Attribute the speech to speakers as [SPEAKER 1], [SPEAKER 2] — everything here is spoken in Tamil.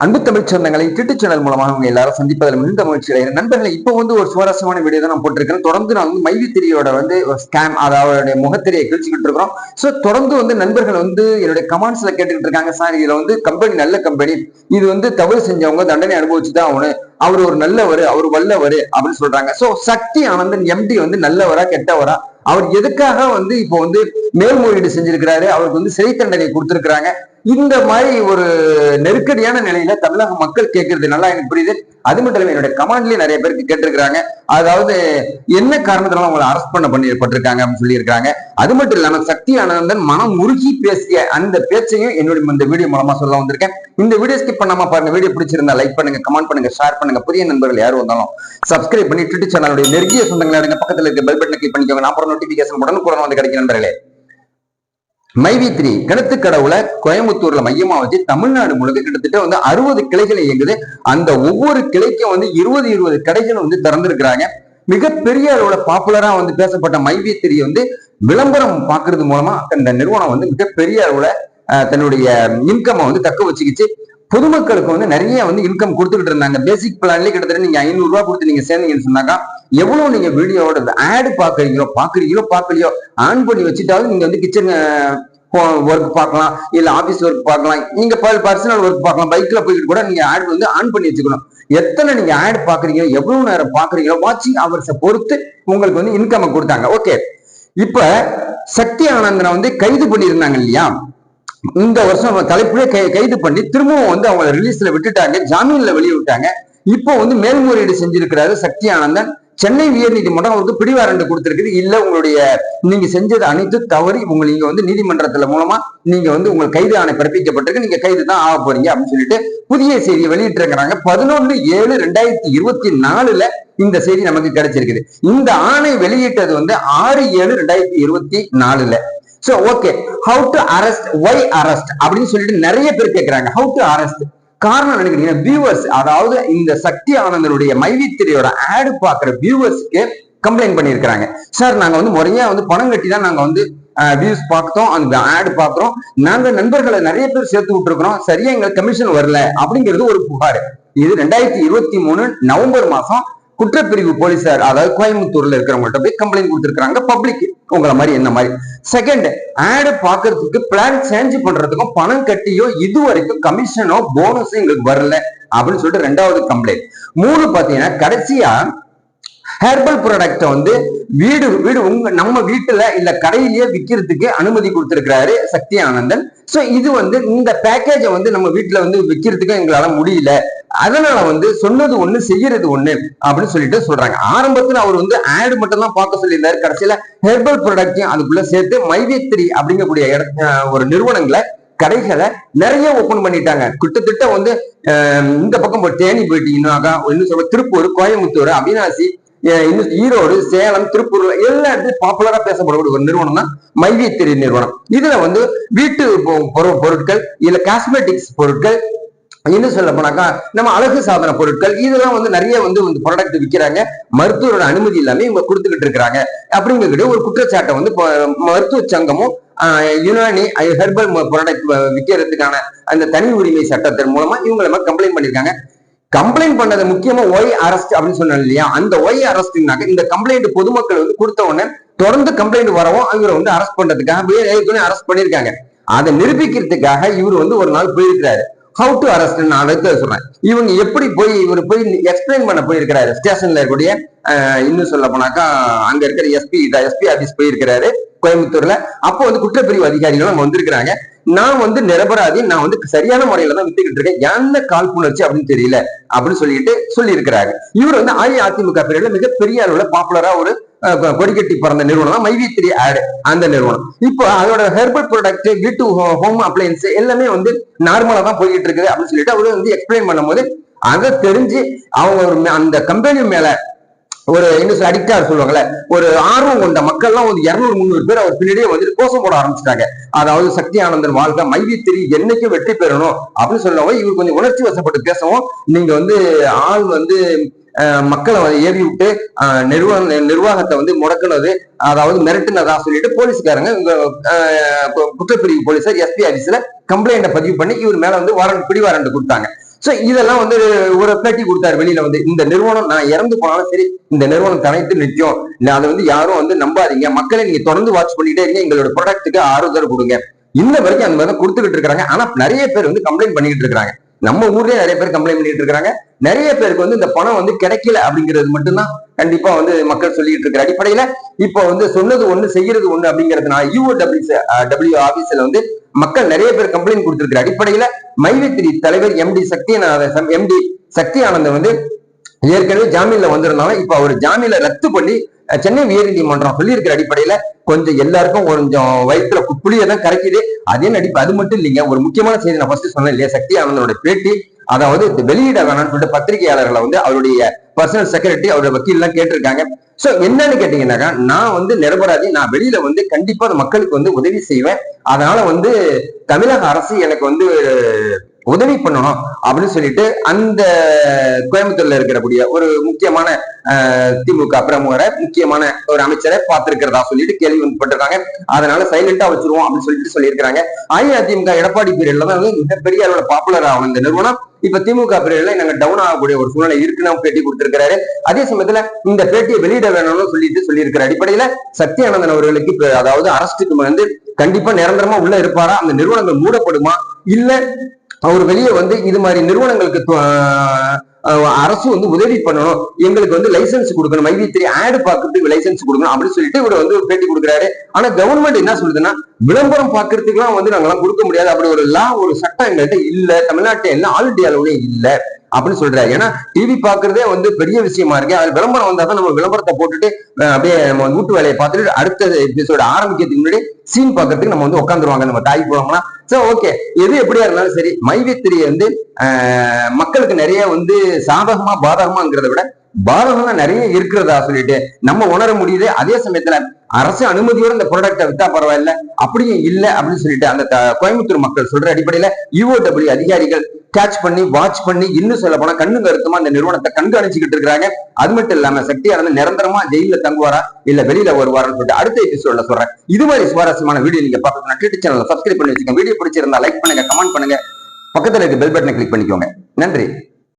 [SPEAKER 1] அன்பு தமிழ் சொந்தங்களை யூடியூப் சேனல் மூலமாக உங்க எல்லாரும் சந்திப்பதில் மிகுந்த மகிழ்ச்சி அடைகிறேன். நண்பர்களை இப்போ ஒரு சுவாரஸ்யமான வீடியோ தான் நான் போட்டிருக்கேன். தொடர்ந்து நான் மைவி திரியோட ஸ்கேம் அதாவது முகத்திரையை கிழிச்சுக்கிட்டு இருக்கிறோம். ஸோ தொடர்ந்து நண்பர்கள் என்னுடைய கமெண்ட்ஸ்ல கேட்டுக்கிட்டு இருக்காங்க, சார் இதுல கம்பெனி நல்ல கம்பெனி, இது தவறு செஞ்சவங்க தண்டனை அனுபவிச்சுதான் ஆகணும், அவர் ஒரு நல்லவர், அவர் வல்லவர் அப்படின்னு சொல்றாங்க. சோ சக்தி ஆனந்தன் எம்டி நல்லவரா கெட்டவரா, அவர் எதுக்காக இப்போ மேல்முறையீடு செஞ்சிருக்கிறாரு, அவருக்கு சிறை தண்டனை கொடுத்திருக்கிறாங்க. இந்த மாதிரி ஒரு நெருக்கடியான நிலையில தமிழக மக்கள் கேட்கறது நல்லா எனக்கு புரியுது. அது மட்டும் இல்லாம என்னுடைய கமாண்ட்லயே நிறைய பேருக்கு கேட்டிருக்கிறாங்க, அதாவது என்ன காரணத்தினால அவங்களை அரெஸ்ட் பண்ணப்பட்டிருக்காங்க அப்படின்னு சொல்லியிருக்காங்க. அது மட்டும் இல்லாம சக்தி ஆனந்தன் மனம் உருகி பேசிய அந்த பேச்சையும் என்னுடைய இந்த வீடியோ மூலமா சொல்ல வந்திருக்கேன். இந்த வீடியோ ஸ்கிப் பண்ணாம பாருங்க. வீடியோ பிடிச்சிருந்தா லைக் பண்ணுங்க, கமெண்ட் பண்ணுங்க, ஷேர் பண்ணுங்க. புதிய நண்பர்கள் யாரும் வந்தாலும் சப்ஸ்கிரைப் பண்ணி யூடியூப் சேனலுடைய நெருங்கிய சொந்தங்களை பக்கத்துல இருக்க பெல் பட்டனை கிளிக் பண்ணிக்கோங்க. நான் போற நோட்டிபிகேஷன் உடனுக்குடன் கிடைக்கும் நண்பர்களே. மைவி 3 கிணத்து கடவுளை கோயம்புத்தூர்ல மையமா வச்சு தமிழ்நாடு முழுக்க கிட்டத்தட்ட 60 கிளைகள் இயங்குது. அந்த ஒவ்வொரு கிளைக்கும் 20 கடைகள் திறந்திருக்கிறாங்க. மிகப்பெரிய அளவுல பாப்புலரா பேசப்பட்ட மைவி 3 விளம்பரம் பாக்குறது மூலமா அந்த நிறுவனம் மிகப்பெரிய அளவுல தன்னுடைய இன்கம் தக்க வச்சுக்கிச்சு. பொதுமக்களுக்கு நிறைய இன்கம் கொடுத்துக்கிட்டு இருந்தாங்க. பேசிக் பிளான்லயே கிட்டத்தட்ட நீங்க 500 ரூபாய் கொடுத்து நீங்க சேர்ந்தீங்கன்னு சொன்னாக்கா எவ்வளவு நீங்க வீடியோட ஆடு பாக்குறீங்களோ ஆன் பண்ணி வச்சுட்டாலும் நீங்க கிச்சன் ஒர்க் பார்க்கலாம், இல்ல ஆபீஸ் ஒர்க் பார்க்கலாம், நீங்க பர்சனல் ஒர்க் பார்க்கலாம், பைக்ல போயிட்டு கூட நீங்க ஆட் ஆன் பண்ணி வச்சுக்கணும். எத்தனை நீங்க ஆட் பாக்குறீங்க, எவ்வளவு நேரம் பாக்குறீங்களோ வாட்சிங் அவர்ஸை பொறுத்து உங்களுக்கு இன்கம் கொடுத்தாங்க. ஓகே, இப்ப சக்தி ஆனந்தனை கைது பண்ணியிருந்தாங்க இல்லையா, இந்த வருஷம் தலைப்புலே கைது பண்ணி திரும்பவும் அவங்களை ரிலீஸ்ல விட்டுட்டாங்க, ஜாமீன்ல வெளியே விட்டாங்க. இப்போ மேல்முறையீடு செஞ்சிருக்கிறாரு சக்தி ஆனந்தன். சென்னை உயர் நீதிமன்றம் அவருக்கு பிடிவாரண்டு கொடுத்திருக்குது. இல்ல உங்களுடைய நீங்க செஞ்சது அனைத்து தவறி நீங்க நீதிமன்றத்துல மூலமா நீங்க உங்கள் கைது ஆணை பிறப்பிக்கப்பட்டிருக்கு, நீங்க கைது தான் ஆக போறீங்க அப்படின்னு சொல்லிட்டு புதிய செய்தியை வெளியிட்டு இருக்கிறாங்க. 11/7/2024 இந்த செய்தி நமக்கு கிடைச்சிருக்குது. இந்த ஆணை வெளியிட்டது 6/7/2024. So okay, how to arrest, why arrest அப்படின்னு சொல்லிட்டு நிறைய பேர் கேட்கிறாங்க. ஹவு டு அரெஸ்ட் காரணம் நினைக்கிறீங்க, வியூவர்ஸ், அதாவது இந்த சக்தி ஆனந்தனுடைய மைவி 3யோட ஆடு பாக்குற வியூவர்ஸ்க்கு கம்ப்ளைண்ட் பண்ணியிருக்கிறாங்க. சார் நாங்க முறையா பணம் கட்டி தான் நாங்க வியூஸ் பார்த்தோம், அந்த ஆடு பாக்குறோம், நாங்க நண்பர்களை நிறைய பேர் சேர்த்து விட்டுருக்கிறோம், சரியா எங்களுக்கு கமிஷன் வரல அப்படிங்கிறது ஒரு புகார். இது 2023 நவம்பர் மாசம் குற்றப்பிரிவு போலீசார், அதாவது கோயம்புத்தூர்ல இருக்கிறவங்கள்ட்ட போய் கம்ப்ளைண்ட் கொடுத்திருக்காங்க. பப்ளிக் உங்களை மாதிரி என்ன மாதிரி. செகண்ட், ஆடு பாக்குறதுக்கு பிளான் சேஞ்ச் பண்றதுக்கும் பணம் கட்டியோ இதுவரைக்கும் கமிஷனோ போனஸோ எங்களுக்கு வரல அப்படின்னு சொல்லிட்டு 2வது கம்ப்ளைண்ட். 3 பாத்தீங்கன்னா கடைசியா ஹெர்பல் ப்ராடக்ட வீடு நம்ம வீட்டுல இல்ல கடையிலேயே விற்கிறதுக்கு அனுமதி கொடுத்திருக்கிறாரு சக்தி ஆனந்தன். சோ இது இந்த பேக்கேஜை நம்ம வீட்டுல விற்கிறதுக்கு எங்களால முடியல, அதனால சொன்னது ஒண்ணு செய்யறது ஒண்ணு அப்படின்னு சொல்லிட்டு சொல்றாங்க. ஆரம்பத்துல அவர் ஆடு மட்டும் தான் பார்க்க சொல்லியிருந்தாரு. கடைசியில ஹெர்பல் ப்ராடக்டையும் அதுக்குள்ள சேர்த்து மைவி 3 அப்படிங்கக்கூடிய ஒரு நிறுவனங்களை கடைகளை நிறைய ஓபன் பண்ணிட்டாங்க. கிட்டத்தட்ட இந்த பக்கம் தேனி போயிட்டீங்கன்னா இன்னும் சொல்ல திருப்பூர், கோயம்புத்தூர், அவினாசி, ஈரோடு, சேலம், திருப்பூர் எல்லா இடத்துலயும் பாப்புலரா பேசப்படக்கூடிய ஒரு நிறுவனம் தான் மைவி 3 நிறுவனம். இதுல வீட்டு பொருட்கள், இல்ல காஸ்மெட்டிக்ஸ் பொருட்கள், இன்னும் சொல்ல போனாக்கா நம்ம அழகு சாதன பொருட்கள், இதெல்லாம் நிறைய ப்ராடக்ட் விற்கிறாங்க. மருத்துவரோட அனுமதி இல்லாம இவங்க கொடுத்துக்கிட்டு இருக்கிறாங்க அப்படிங்கிற ஒரு குற்றச்சாட்டை மருத்துவ சங்கமும் யுனானி ஹெர்பல் ப்ராடக்ட் விற்கிறதுக்கான அந்த தனி உரிமை சட்டத்தின் மூலமா இவங்க கம்ப்ளைண்ட் பண்ணிருக்காங்க. கம்ப்ளைண்ட் பண்ணது முக்கியமா ஒய் அரெஸ்ட் அப்படின்னு சொன்னோம் இல்லையா, அந்த ஒய் அரெஸ்ட்னாக்க இந்த கம்ப்ளைண்ட் பொதுமக்கள் கொடுத்த உடனே தொடர்ந்து கம்ப்ளைண்ட் வரவும் இவரை அரெஸ்ட் பண்றதுக்காக அரெஸ்ட் பண்ணிருக்காங்க. அதை நிரூபிக்கிறதுக்காக இவர் ஒரு நாள் போயிருக்கிறாரு. ஹவு டு அரெஸ்ட் நான் அடுத்து சொல்றேன். இவங்க எப்படி இவர் போய் எக்ஸ்பிளைன் பண்ண போயிருக்கிறாரு ஸ்டேஷன்ல இருக்கக்கூடிய, இன்னும் சொல்ல போனாக்கா அங்க இருக்கிற எஸ்பி ஆபீஸ் போயிருக்கிறாரு கோயம்புத்தூர்ல. அப்போ குற்றப்பிரிவு அதிகாரிகள் அங்க வந்திருக்கிறாங்க. நான் நிரபராதி, நான் சரியான முறையில தான் வித்துக்கிட்டு இருக்கேன், எந்த காழ்ப்புணர்ச்சி அப்படின்னு தெரியல அப்படின்னு சொல்லிட்டு சொல்லி இருக்கிறாரு. இவர் அஇஅதிமுக பிரிவுல மிகப்பெரிய அளவுல பாப்புலரா ஒரு கொடிக்கட்டி பிறந்த நிறுவனம் தான் மைவி 3 ஆடு அந்த நிறுவனம். இப்போ அதோட ஹெர்பல் ப்ராடக்ட், வீட்டு ஹோம் அப்ளையன்ஸ் எல்லாமே நார்மலா தான் போயிட்டு இருக்குது அப்படின்னு சொல்லிட்டு அவரு எக்ஸ்பிளைன் பண்ணும்போது அதை தெரிஞ்சு அவங்க அந்த கம்பெனி மேல ஒரு அடிக்டா சொல்லுவாங்கல்ல, ஒரு ஆர்வம் கொண்ட மக்கள்லாம் 200-300 பேர் அவர் பின்னாடியே கோஷம் போட ஆரம்பிச்சிட்டாங்க. அதாவது சக்தி ஆனந்தன் வாழ்க்கை, மைவி 3 என்னைக்கும் வெற்றி பெறணும் அப்படின்னு சொல்லவும் இவர் கொஞ்சம் உணர்ச்சி வசப்பட்டு பேசவும் நீங்க ஆள் மக்களை ஏவி விட்டு நிர்வாகத்தை முடக்குனது, அதாவது மிரட்டுனதா சொல்லிட்டு போலீஸ்காரங்க குற்றப்பிரிவு போலீசார் எஸ்பி ஆபீஸ்ல கம்ப்ளைண்ட பதிவு பண்ணி இவர் மேல வாரண்ட் பிடிவாரண்ட் கொடுத்தாங்க. சோ இதெல்லாம் வந்து ஒரு பேட்டி கொடுத்தாரு வெளியில வந்து, இந்த நிறுவனம் நான் இறந்து போனாலும் சரி இந்த நிறுவனம் தனித்து நிற்கும், அதை வந்து யாரும் வந்து நம்பாதீங்க, மக்களை நீங்க தொடர்ந்து வாட்ச் பண்ணிட்டே இருங்க, எங்களோட ப்ராடக்ட்டுக்கு ஆறுதல் கொடுங்க. இன்ன வரைக்கும் அந்த மாதிரி கொடுத்துக்கிட்டு இருக்காங்க. ஆனா நிறைய பேர் வந்து கம்ப்ளைண்ட் பண்ணிட்டு இருக்காங்க. நம்ம ஊர்லயே நிறைய பேர் கம்ப்ளைண்ட் பண்ணிட்டு இருக்காங்க. நிறைய பேருக்கு வந்து இந்த பணம் வந்து கிடைக்கல அப்படிங்கிறது மட்டும்தான் கண்டிப்பா வந்து மக்கள் சொல்லிட்டு இருக்கிற அடிப்படையில இப்போ வந்து சொன்னது ஒண்ணு செய்யறது ஒண்ணு அப்படிங்கிறதுனால UOW ஆபீஸ்ல வந்து மக்கள் நிறைய பேர் கம்ப்ளைண்ட் கொடுத்திருக்கிற அடிப்படையில மைவி3 தலைவர் MD சக்தி ஆனந்தன் வந்து ஏற்கனவே ஜாமீன்ல வந்திருந்தாலும் இப்ப அவர் ஜாமீன்ல ரத்து பண்ணி சென்னை உயர்நீதிமன்றம் சொல்லியிருக்கிற அடிப்படையில கொஞ்சம் எல்லாருக்கும் கொஞ்சம் வயிற்றுல புளியதான் கரைக்குது. அது மட்டும் இல்லைங்க, ஒரு முக்கியமான செய்தி நான் ஃபர்ஸ்ட் சொன்னேன் இல்லையா, சக்தி ஆனந்தனோட பேட்டி அதாவது வெளியிட வேணாம்னு சொல்லிட்டு பத்திரிகையாளர்களை வந்து அவருடைய பர்சனல் செக்ரட்டரி அவருடைய வக்கீல் எல்லாம் கேட்டிருக்காங்க. சோ என்னன்னு கேட்டீங்கன்னாக்கா, நான் வந்து நிரபராதி, நான் வெளியில வந்து கண்டிப்பா அந்த மக்களுக்கு வந்து உதவி செய்வேன், அதனால வந்து தமிழக அரசு எனக்கு வந்து உதவி பண்ணணும் அப்படின்னு சொல்லிட்டு அந்த கோயம்புத்தூர்ல இருக்கக்கூடிய ஒரு முக்கியமான திமுக பிரமுகரை, முக்கியமான ஒரு அமைச்சரை பார்த்திருக்கிறதா சொல்லிட்டு கேள்வி வந்து பட்டிருக்காங்க. அதனால சைலண்டா வச்சிருவோம் அப்படின்னு சொல்லிட்டு சொல்லியிருக்காங்க. அஇஅதிமுக எடப்பாடி பீரியட்ல தான் வந்து மிகப்பெரிய அளவுல பாப்புலர் ஆகும் இந்த நிறுவனம். இப்ப திமுக பீரியட்ல நாங்க டவுன் ஆகக்கூடிய ஒரு சூழ்நிலை இருக்குன்னு பேட்டி கொடுத்திருக்கிறாரு. அதே சமயத்துல இந்த பேட்டியை வெளியிட வேணும்னு சொல்லியிருக்கிற அடிப்படையில சக்தி ஆனந்தன் அவர்களுக்கு அதாவது அரசுக்கு வந்து கண்டிப்பா நிரந்தரமா உள்ள இருப்பாரா, அந்த நிறுவனங்கள் மூடப்படுமா, இல்ல அவர் வெளியே வந்து இது மாதிரி நிறுவனங்களுக்கு அரசு வந்து உதவி பண்ணணும், எங்களுக்கு வந்து லைசன்ஸ் கொடுக்கணும், மைவி3 ஆடு பாக்குறதுக்கு லைசன்ஸ் கொடுக்கணும் அப்படின்னு சொல்லிட்டு இவர் வந்து பேட்டி கொடுக்குறாரு. ஆனா கவர்மெண்ட் என்ன சொல்லுதுன்னா, விளம்பரம் பாக்குறதுக்கு எல்லாம் வந்து நாங்கெல்லாம் கொடுக்க முடியாது, அப்படி ஒரு ஒரு சட்டம் எங்கள்கிட்ட இல்ல, தமிழ்நாட்டில் எல்லாம் ஆல் இண்டியாவிலே இல்ல அப்படின்னு சொல்றாரு. ஏன்னா டிவி பாக்குறதே வந்து பெரிய விஷயமா இருக்கு, அது விளம்பரம் வந்தாதான் நம்ம விளம்பரத்தை போட்டுட்டு அப்படியே நம்ம வீட்டு வேலையை பார்த்துட்டு அடுத்த எபிசோட ஆரம்பிக்கிறதுக்கு முன்னாடி சீன் பாக்குறதுக்கு நம்ம வந்து உட்காந்துருவாங்க நம்ம தாய் போனோம்னா. சோ ஓகே, எது எப்படியா இருந்தாலும் சரி மைவி3 வந்து மக்களுக்கு நிறைய வந்து சாதகமா பாதகமாங்கிறத விட பாதகம் தான் நிறைய இருக்கிறதா சொல்லிட்டு நம்ம உணர முடியுது. அதே சமயத்துல அரசு அனுமதியோட இந்த ப்ராடக்டை வித்தா பரவாயில்ல, அப்படியும் இல்லை அப்படின்னு சொல்லிட்டு அந்த கோயம்புத்தூர் மக்கள் சொல்ற அடிப்படையில UOW அதிகாரிகள் கேட்ச் பண்ணி வாட்ச் பண்ணி இன்னும் சொல்ல போனா கண்ணு கருத்துமா அந்த நிறுவனத்தை கண்காணிச்சுக்கிட்டு இருக்காங்க. அது மட்டும் இல்லாம சக்தி ஆனந்தன் நிரந்தரமா ஜெயில தங்குவாரா இல்ல வெளியில வருவாரான்னு சொல்லிட்டு அடுத்த எபிசோட்ல சொல்றேன். இது மாதிரி சுவாரஸ்யமான வீடியோ நீங்க பார்க்கணும்னா ட்விட்டர் சேனலை சப்ஸ்கிரைப் பண்ணி வச்சுக்கோங்க. வீடியோ பிடிச்சிருந்தா லைக் பண்ணுங்க, கமெண்ட் பண்ணுங்க, பக்கத்துல இருக்க பெல் பட்டனை கிளிக் பண்ணிக்கோங்க. நன்றி.